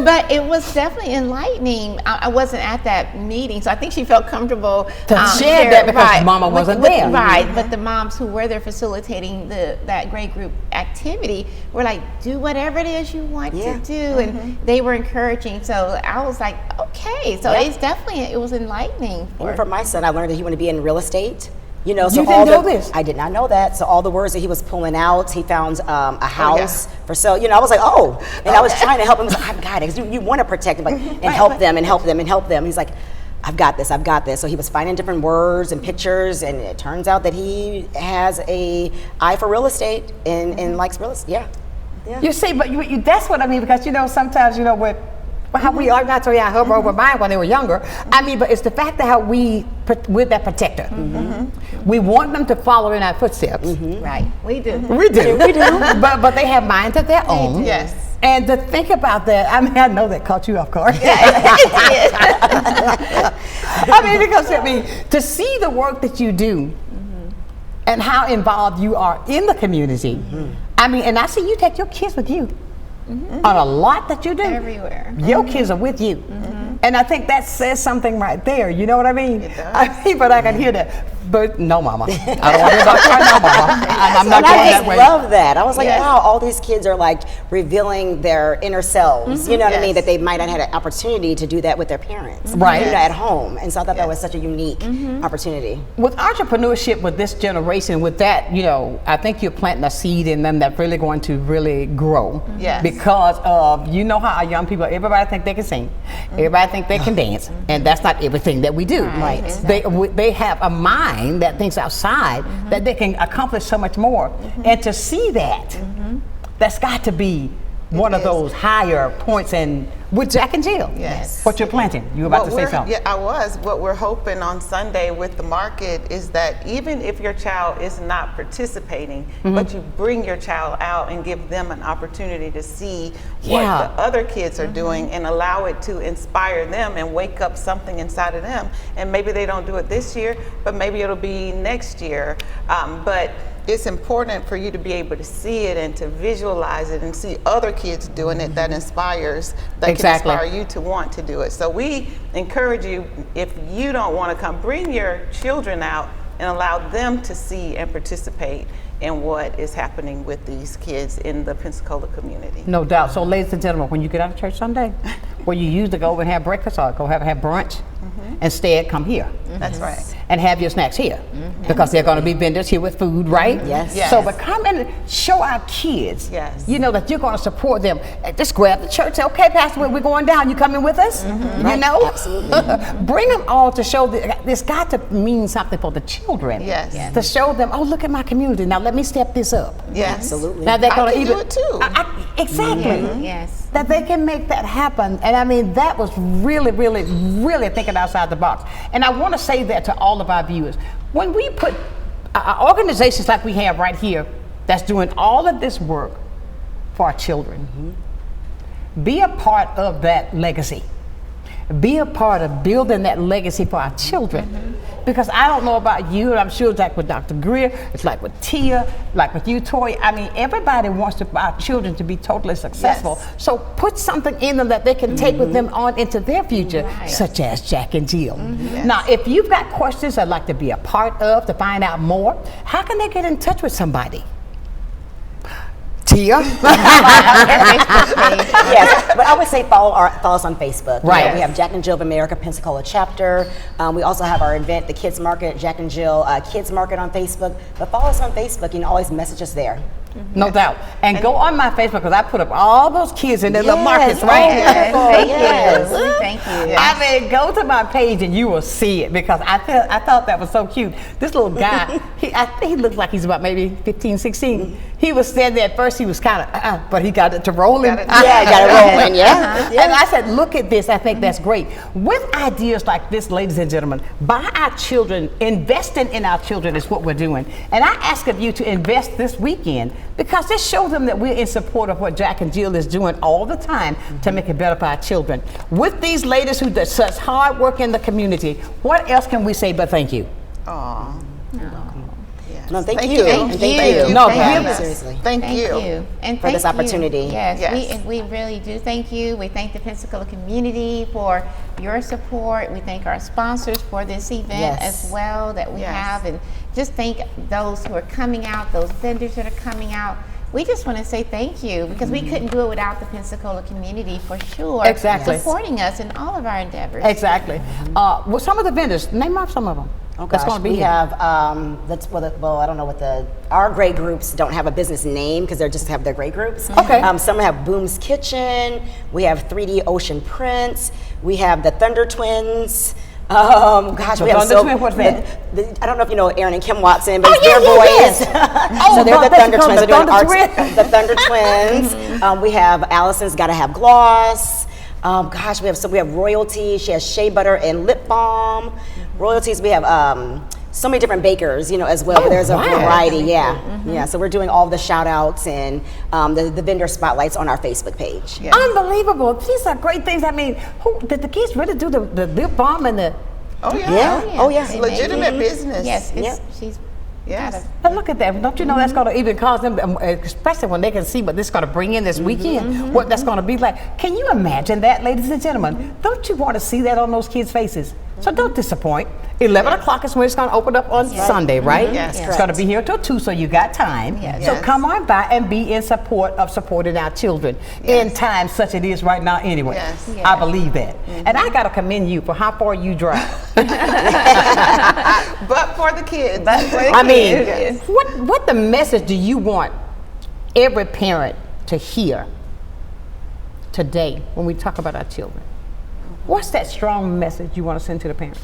But it was definitely enlightening. I wasn't at that meeting, so I think she felt comfortable To share that because mama wasn't there. Right, but the moms who were there facilitating that grade group activity were like, do whatever it is you want to do, and they were encouraging. So I was like, okay. So it's definitely, it was enlightening. Even for my son, I learned that he wanted to be in real estate. You know, so You didn't know this? I did not know that. So all the words that he was pulling out, he found a house for sale. You know, I was like, oh, and I was trying to help him. I was like, I've got it. 'Cause you want to protect him, and help them, and help them, and help them. He's like, I've got this, I've got this. So he was finding different words and pictures, and it turns out that he has a eye for real estate and likes real estate. Yeah. You see, but that's what I mean, because, you know, sometimes, you know, how we are not so hover over mine when they were younger. I mean, but it's the fact that how we're that protector. We want them to follow in our footsteps. Right, we do. We do. But they have minds of their own. Yes. And to think about that, I mean, I know that caught you off guard. I mean, because to see the work that you do and how involved you are in the community. I mean, and I see you take your kids with you on a lot that you do. Everywhere. Your kids are with you. And I think that says something right there. You know what I mean? It does. I mean, but I can hear that. But no, mama. I don't want to hear about right now, mama. I'm not And going I that just way. love that. I was like, wow, all these kids are like revealing their inner selves. You know what I mean? Yes. That they might not have had an opportunity to do that with their parents. Right. You know, at home. And so I thought that was such a unique opportunity. With entrepreneurship with this generation, with that, you know, I think you're planting a seed in them that's really going to really grow. Yes. Because of, you know how our young people, everybody think they can sing, everybody think they can dance, and that's not everything that we do. Right. They have a mind that thinks outside that they can accomplish so much more. And to see that, that's got to be one of those higher points and with Jack and Jill. Yes. What you're planting. You were about to say something. Yeah, I was. What we're hoping on Sunday with the market is that even if your child is not participating, but you bring your child out and give them an opportunity to see what the other kids are doing and allow it to inspire them and wake up something inside of them. And maybe they don't do it this year, but maybe it'll be next year. But it's important for you to be able to see it and to visualize it and see other kids doing it that inspires, that can inspire you to want to do it. So we encourage you, if you don't want to come, bring your children out and allow them to see and participate in what is happening with these kids in the Pensacola community. No doubt. So ladies and gentlemen, when you get out of church Sunday, where you used to go and have breakfast or go have brunch, instead come here. That's right. And have your snacks here. Because they're going to be vendors here with food, right? Yes. So but come and show our kids, you know, that you're going to support them. Just grab the church, say, okay, Pastor, we're going down. You coming with us? You know? Absolutely. Bring them all to show that it's got to mean something for the children. Yes. To show them, oh, look at my community. Now let me step this up. Yes. Absolutely. Now they're going to do it too. Exactly. Yes. That they can make that happen. And I mean, that was really, really, really thinking outside the box. And I want to say that to all of our viewers. When we put organizations like we have right here that's doing all of this work for our children, be a part of that legacy. Be a part of building that legacy for our children. Because I don't know about you, and I'm sure it's like with Dr. Greer, it's like with Tia, like with you, Toy. I mean, everybody wants our children to be totally successful. So put something in them that they can take with them on into their future, such as Jack and Jill. Now, if you've got questions I'd like to be a part of, to find out more, how can they get in touch with somebody? Tia? Yes, but I would say follow us on Facebook. Right. You know, we have Jack and Jill of America Pensacola Chapter. We also have our event, the Kids Market, Jack and Jill Kids Market on Facebook. But follow us on Facebook. You can always message us there. No doubt. And go on my Facebook, because I put up all those kids in their little markets, right? Thank you. I mean, go to my page and you will see it, because I thought that was so cute. This little guy, I think he looks like he's about maybe 15, 16. He was standing there at first, he was kind of, but he got it to rolling. Got it rolling, And I said, look at this, I think that's great. With ideas like this, ladies and gentlemen, by our children, investing in our children is what we're doing. And I ask of you to invest this weekend, because this shows them that we're in support of what Jack and Jill is doing all the time to make it better for our children. With these ladies who do such hard work in the community, what else can we say but thank you? Aw. No, thank you. Thank you. No, seriously. Thank you. And for this opportunity. Yes, we really do thank you. We thank the Pensacola community for your support. We thank our sponsors for this event as well that we have, and just thank those who are coming out, those vendors that are coming out. We just want to say thank you, because we couldn't do it without the Pensacola community, for sure. Exactly. Supporting us in all of our endeavors. Exactly. Well, some of the vendors, name off some of them. Oh that's gosh, going to be we here. have, well, I don't know what our grade groups don't have a business name, because they just have their grade groups. Okay. Some have Boom's Kitchen, we have 3D Ocean Prints, we have the Thunder Twins. Gosh, we have what's that? I don't know if you know Aaron and Kim Watson, but it's yeah, their boys. Oh, so they're the Thunder Twins. The They're doing Thunder the Thunder Twins. We have Allison's Gotta Have Gloss. Gosh, we have Royalty. She has shea butter and lip balm. Royalties, we have so many different bakers, you know, as well. There's a variety, yeah. So we're doing all the shout outs and the vendor spotlights on our Facebook page. Unbelievable. These are great things. I mean, did the kids really do the lip balm and the... Oh yeah. It's legitimate business. Yes, she's... Yes. But look at that. Don't you know that's going to even cause them, especially when they can see what this is going to bring in this weekend, what that's going to be like. Can you imagine that, ladies and gentlemen? Don't you want to see that on those kids' faces? So don't disappoint. 11 o'clock is when it's going to open up on Sunday, right? Yes. It's going to be here till 2, so you got time. So come on by and be in support of supporting our children in times such as it is right now anyway. I believe that. And I got to commend you for how far you drive. But for the kids. I mean, what the message do you want every parent to hear today when we talk about our children? What's that strong message you want to send to the parents?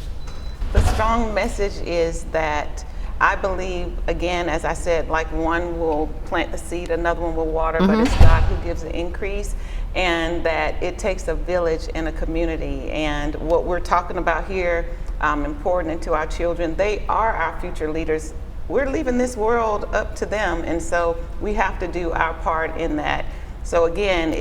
The strong message is that I believe, again, as I said, like one will plant the seed, another one will water, but it's God who gives the increase. and that it takes a village and a community. And what we're talking about here, important into our children, they are our future leaders. We're leaving this world up to them, and so we have to do our part in that. So again,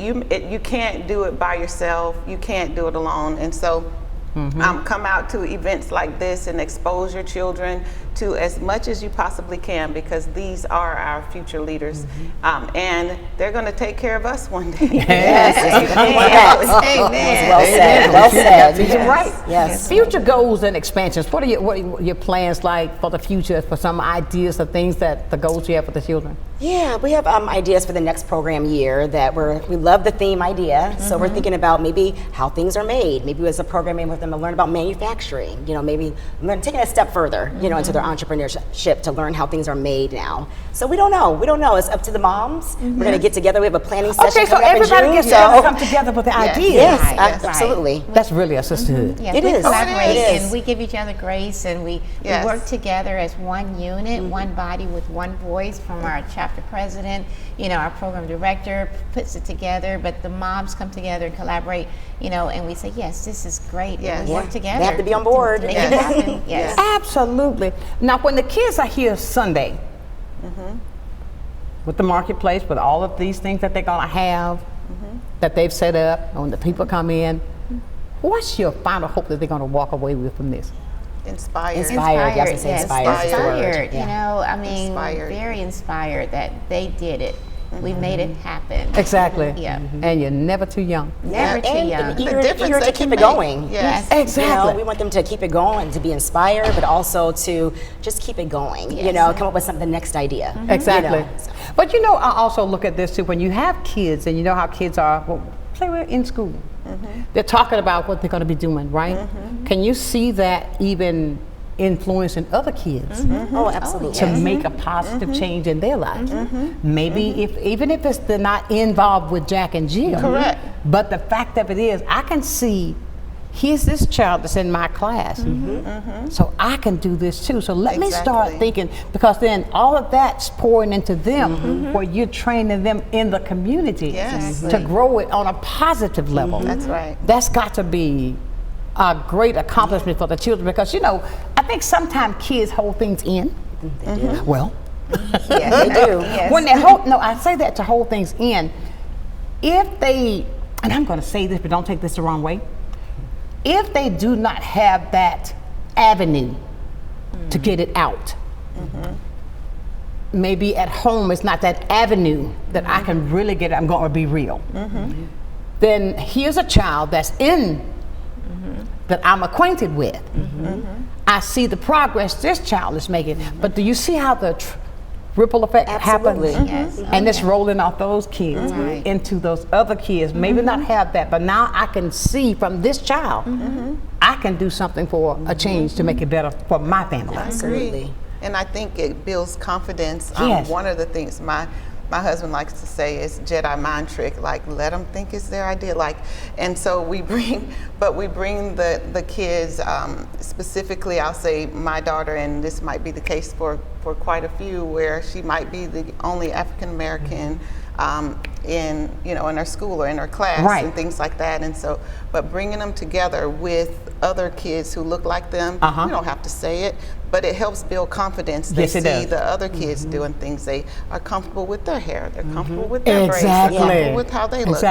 you can't do it by yourself. You can't do it alone, and so come out to events like this and expose your children to as much as you possibly can, because these are our future leaders, and they're going to take care of us one day. Amen. Well said. Well said. Yes. Right. Yes. Future goals and expansions. What are your plans like for the future? For some ideas of things that the goals you have for the children? Yeah, we have ideas for the next program year that we love the theme idea. So we're thinking about maybe how things are made. Maybe as a program with them to learn about manufacturing. Maybe taking a step further, into their entrepreneurship to learn how things are made now. So we don't know. It's up to the moms. We're going to get together. We have a planning session coming up in June. Everybody gets to come together with the ideas. Yes, absolutely. That's really a sisterhood. Yes, It we is. collaborate It is. and we give each other grace, and we work together as one unit, one body with one voice, from our chapter president, our program director puts it together, but the moms come together and collaborate, and we say, yes, this is great. Yes. And we work together. They have to be on board. To make it happen. Yes. Absolutely. Now, when the kids are here Sunday, with the marketplace, with all of these things that they're going to have, that they've set up, when the people come in, what's your final hope that they're going to walk away with from this? Inspired. Inspired. Yes, inspired. Inspired. Inspired. Very inspired that they did it. We made it happen. Exactly. Yeah. And you're never too young. Never too young. And eager to keep it going. Yes. Exactly. We want them to keep it going, to be inspired, but also to just keep it going. Come up with the next idea. Exactly. But I also look at this too. When you have kids, and you know how kids are, say we're in school, they're talking about what they're going to be doing, right? Can you see that even influencing other kids Oh, absolutely. to make a positive change in their lives? Maybe even if they're not involved with Jack and Jill. Correct. But the fact of it is, I can see, here's this child that's in my class, so I can do this too. So let me start thinking, because then all of that's pouring into them, where you're training them in the community to grow it on a positive level. That's right. That's got to be a great accomplishment for the children, because I think sometimes kids hold things in. They do. Well, Yeah, they do. when they hold, no, I say that to hold things in. If they, and I'm going to say this, but don't take this the wrong way, if they do not have that avenue to get it out, maybe at home it's not that avenue that I can really get it, I'm going to be real. Then here's a child that's in, that I'm acquainted with. I see the progress this child is making, but do you see how the ripple effect happens? Yes. And it's rolling off those kids into those other kids. Maybe not have that, but now I can see from this child, I can do something for a change to make it better for my family. Absolutely. And I think it builds confidence. Yes. One of the things my husband likes to say is Jedi mind trick, like let them think it's their idea. And so we bring the kids, specifically I'll say my daughter, and this might be the case for quite a few, where she might be the only African American in her school or in her class and things like that. And so, but bringing them together with other kids who look like them, you don't have to say it, but it helps build confidence. They see the other kids doing things. They are comfortable with their hair. They're comfortable with their braids. They're comfortable with how they look.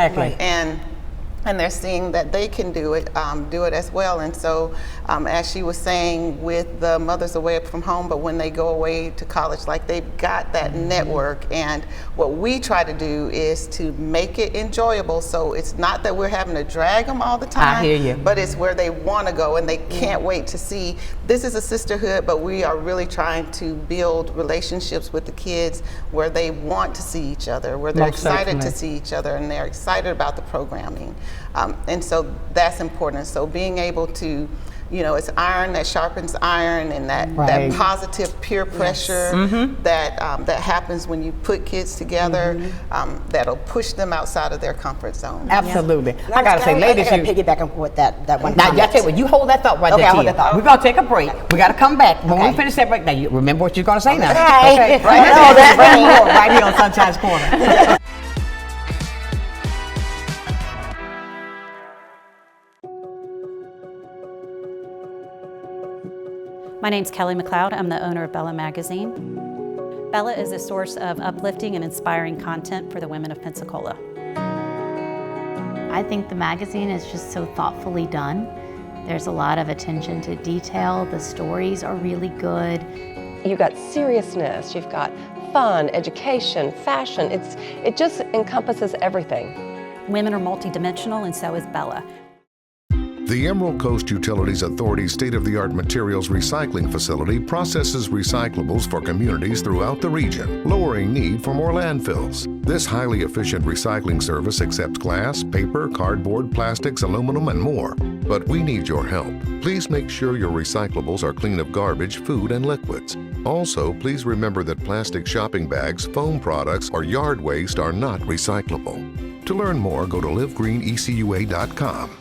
And they're seeing that they can do it as well. And so, as she was saying, with the mothers away from home, but when they go away to college, like they've got that network. And what we try to do is to make it enjoyable. So it's not that we're having to drag them all the time. I hear you. But it's where they want to go, and they can't wait to see. This is a sisterhood, but we are really trying to build relationships with the kids where they want to see each other, where they're excited to see each other, and they're excited about the programming. And so that's important. So being able to, it's iron that sharpens iron, and that positive peer pressure that happens when you put kids together, that'll push them outside of their comfort zone. Absolutely. I gotta say, ladies, I gotta piggyback on what that one. Now, y'all tell me, you hold that thought right there. Hold that thought. We're gonna take a break. We gotta come back. When we finish that break, now you remember what you're gonna say now. Okay. Right here on Sunshine's Corner. My name's Kelly McLeod. I'm the owner of Bella Magazine. Bella is a source of uplifting and inspiring content for the women of Pensacola. I think the magazine is just so thoughtfully done. There's a lot of attention to detail. The stories are really good. You've got seriousness, you've got fun, education, fashion. It just encompasses everything. Women are multidimensional, and so is Bella. The Emerald Coast Utilities Authority's state-of-the-art materials recycling facility processes recyclables for communities throughout the region, lowering need for more landfills. This highly efficient recycling service accepts glass, paper, cardboard, plastics, aluminum, and more. But we need your help. Please make sure your recyclables are clean of garbage, food, and liquids. Also, please remember that plastic shopping bags, foam products, or yard waste are not recyclable. To learn more, go to livegreenecua.com.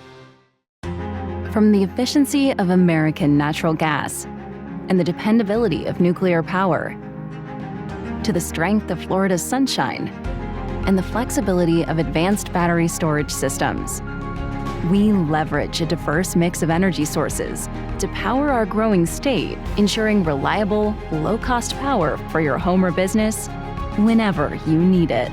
From the efficiency of American natural gas and the dependability of nuclear power, to the strength of Florida's sunshine and the flexibility of advanced battery storage systems, we leverage a diverse mix of energy sources to power our growing state, ensuring reliable, low-cost power for your home or business whenever you need it.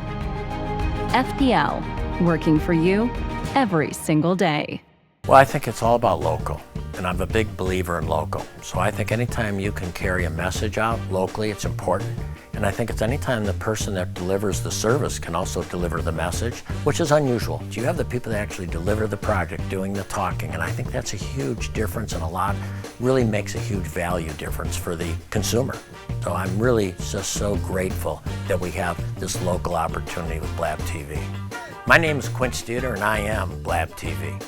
FPL, working for you every single day. Well, I think it's all about local, and I'm a big believer in local. So I think anytime you can carry a message out locally, it's important. And I think it's anytime the person that delivers the service can also deliver the message, which is unusual. You have the people that actually deliver the project doing the talking, and I think that's a huge difference, and really makes a huge value difference for the consumer. So I'm really just so grateful that we have this local opportunity with Blab TV. My name is Quint Studer, and I am Blab TV.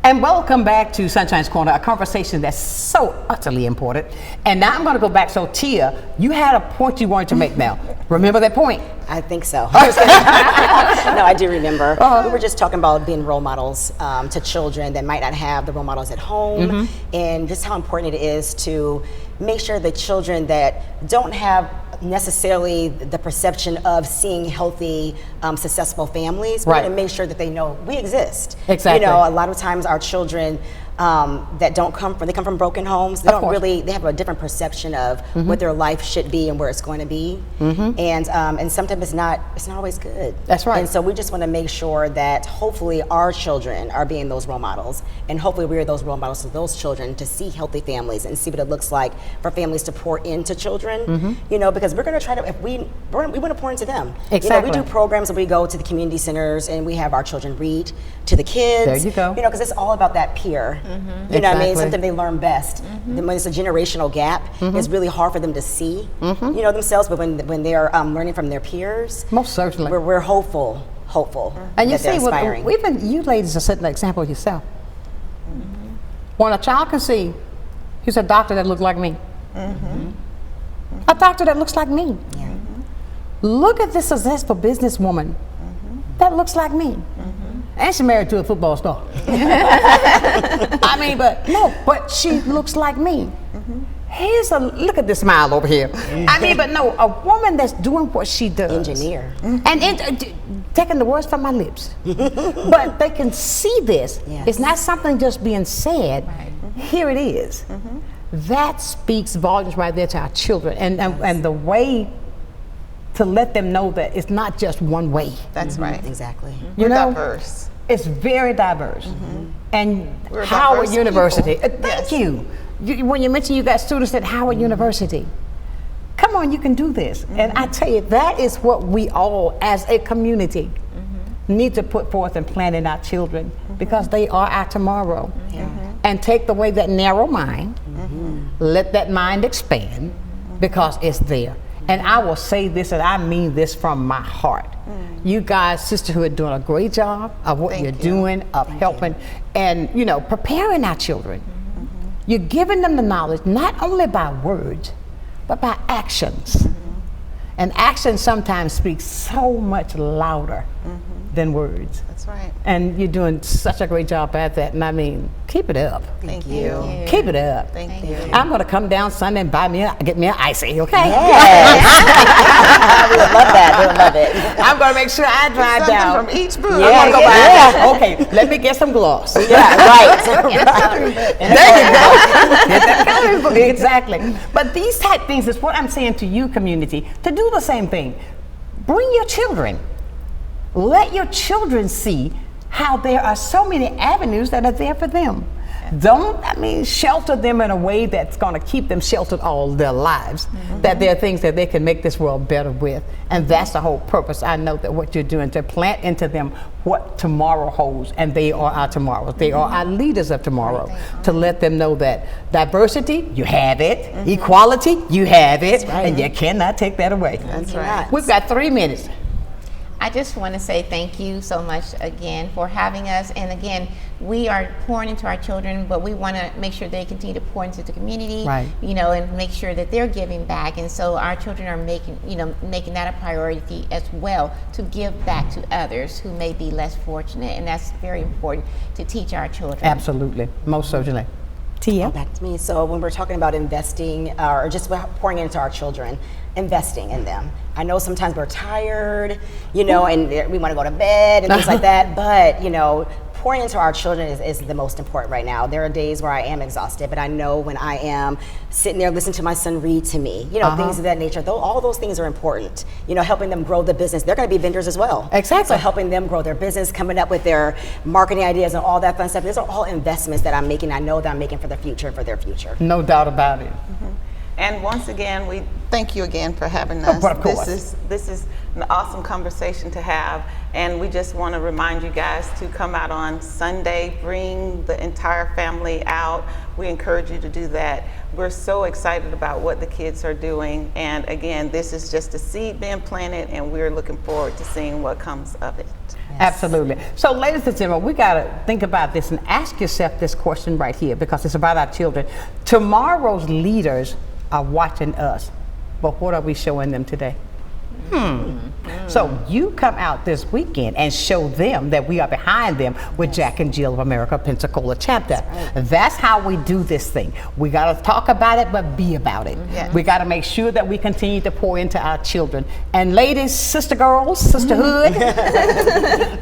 And welcome back to Sunshine's Corner, a conversation that's so utterly important. And now I'm going to go back. So Tia, you had a point you wanted to make now. Remember that point? I think so. No, I do remember. We were just talking about being role models to children that might not have the role models at home, and just how important it is to make sure the children that don't have necessarily the perception of seeing healthy, successful families, but to make sure that they know we exist. Exactly. You know, a lot of times our children that come from broken homes, they have a different perception of what their life should be and where it's going to be, and sometimes it's not always good. That's right. And so we just want to make sure that hopefully our children are being those role models, and hopefully we are those role models to those children to see healthy families and see what it looks like for families to pour into children. You know, because we're going to try to, we want to pour into them. Exactly. You know, we do programs and we go to the community centers and we have our children read to the kids. There you go. You know, because it's all about that peer. You know what I mean? Something they learn best. When it's a generational gap, it's really hard for them to see, you know, themselves. But when they're learning from their peers, most certainly, we're hopeful. And you see, you ladies are setting an example yourself. When a child can see, here's a doctor that looks like me. A doctor that looks like me. Look at this successful businesswoman that looks like me. And she's married to a football star. I mean, but she looks like me. Look at this smile over here. I mean, but no, a woman that's doing what she does. Engineer. And taking the words from my lips. But they can see this. It's not something just being said. Here it is. That speaks volumes right there to our children. And the way to let them know that it's not just one way. That's right. Exactly. You know, diverse. It's very diverse. And We're Howard diverse University, people. thank you. When you mentioned you got students at Howard University, come on, you can do this. And I tell you, that is what we all, as a community, need to put forth and plan in our children, because they are our tomorrow. And take away that narrow mind, let that mind expand, because it's there. And I will say this, and I mean this from my heart. You guys, sisterhood, doing a great job of what you're doing, of helping, and you know, preparing our children. You're giving them the knowledge, not only by words, but by actions. And action sometimes speaks so much louder than words. That's right. And you're doing such a great job at that. And I mean, keep it up. Thank you. Keep it up. Thank you. I'm going to come down Sunday and get me an icy, okay? Yes. We would love that. We would love it. I'm going to make sure I drive down. From each booth. Yeah, I'm gonna go buy that. Okay, let me get some gloves. Yeah, right. There you go. Get that coloring book. Exactly. But these type things is what I'm saying to you, community, to do the same thing. Bring your children. Let your children see how there are so many avenues that are there for them. Don't, shelter them in a way that's going to keep them sheltered all their lives. That there are things that they can make this world better with. And that's the whole purpose. I know that what you're doing, to plant into them what tomorrow holds. And they are our tomorrows. They are our leaders of tomorrow. To let them know that diversity, you have it. Equality, you have it. Right. And you cannot take that away. That's right. We've got 3 minutes. I just want to say thank you so much again for having us. And again, we are pouring into our children, but we want to make sure they continue to pour into the community, right. And make sure that they're giving back. And so our children are making that a priority as well, to give back to others who may be less fortunate. And that's very important to teach our children. Absolutely, most certainly. Tia? Back to me. So when we're talking about investing or just pouring into our children, investing in them. I know sometimes we're tired, and we want to go to bed and things like that, but, pouring into our children is the most important right now. There are days where I am exhausted, but I know when I am sitting there listening to my son read to me, things of that nature, all those things are important. Helping them grow the business. They're going to be vendors as well. Exactly. So helping them grow their business, coming up with their marketing ideas and all that fun stuff. These are all investments that I'm making. I know that I'm making for the future and for their future. No doubt about it. And once again, we thank you again for having us. Of course. This is an awesome conversation to have, and we just want to remind you guys to come out on Sunday, bring the entire family out. We encourage you to do that. We're so excited about what the kids are doing, and again, this is just a seed being planted, and we're looking forward to seeing what comes of it. Yes. Absolutely. So, ladies and gentlemen, we got to think about this and ask yourself this question right here, because it's about our children. Tomorrow's leaders are watching us, but what are we showing them today? So you come out this weekend and show them that we are behind them with Jack and Jill of America Pensacola Chapter. That's how we do this thing. We got to talk about it, but be about it. We got to make sure that we continue to pour into our children. And ladies, sister girls, sisterhood,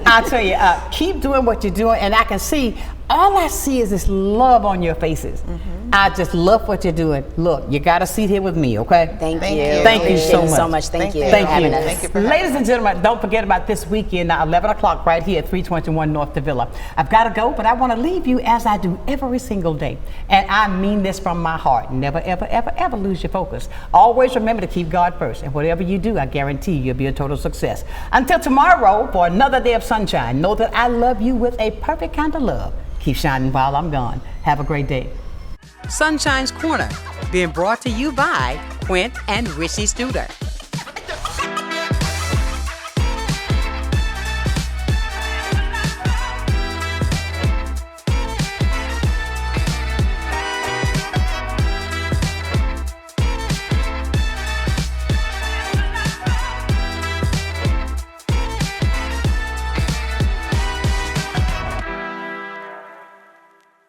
I'll tell you, keep doing what you're doing. And I can see, all I see is this love on your faces. I just love what you're doing. Look, you got a seat here with me, okay? Thank you. Thank you so much. So much. Thank you. Thank you. Thank you for Ladies and gentlemen, don't forget about this weekend, 11 o'clock right here at 321 North Davila. I've got to go, but I want to leave you as I do every single day. And I mean this from my heart. Never, ever, ever, ever lose your focus. Always remember to keep God first. And whatever you do, I guarantee you'll be a total success. Until tomorrow, for another day of sunshine, know that I love you with a perfect kind of love. Keep shining while I'm gone. Have a great day. Sunshine's Corner, being brought to you by Quint and Richie Studer.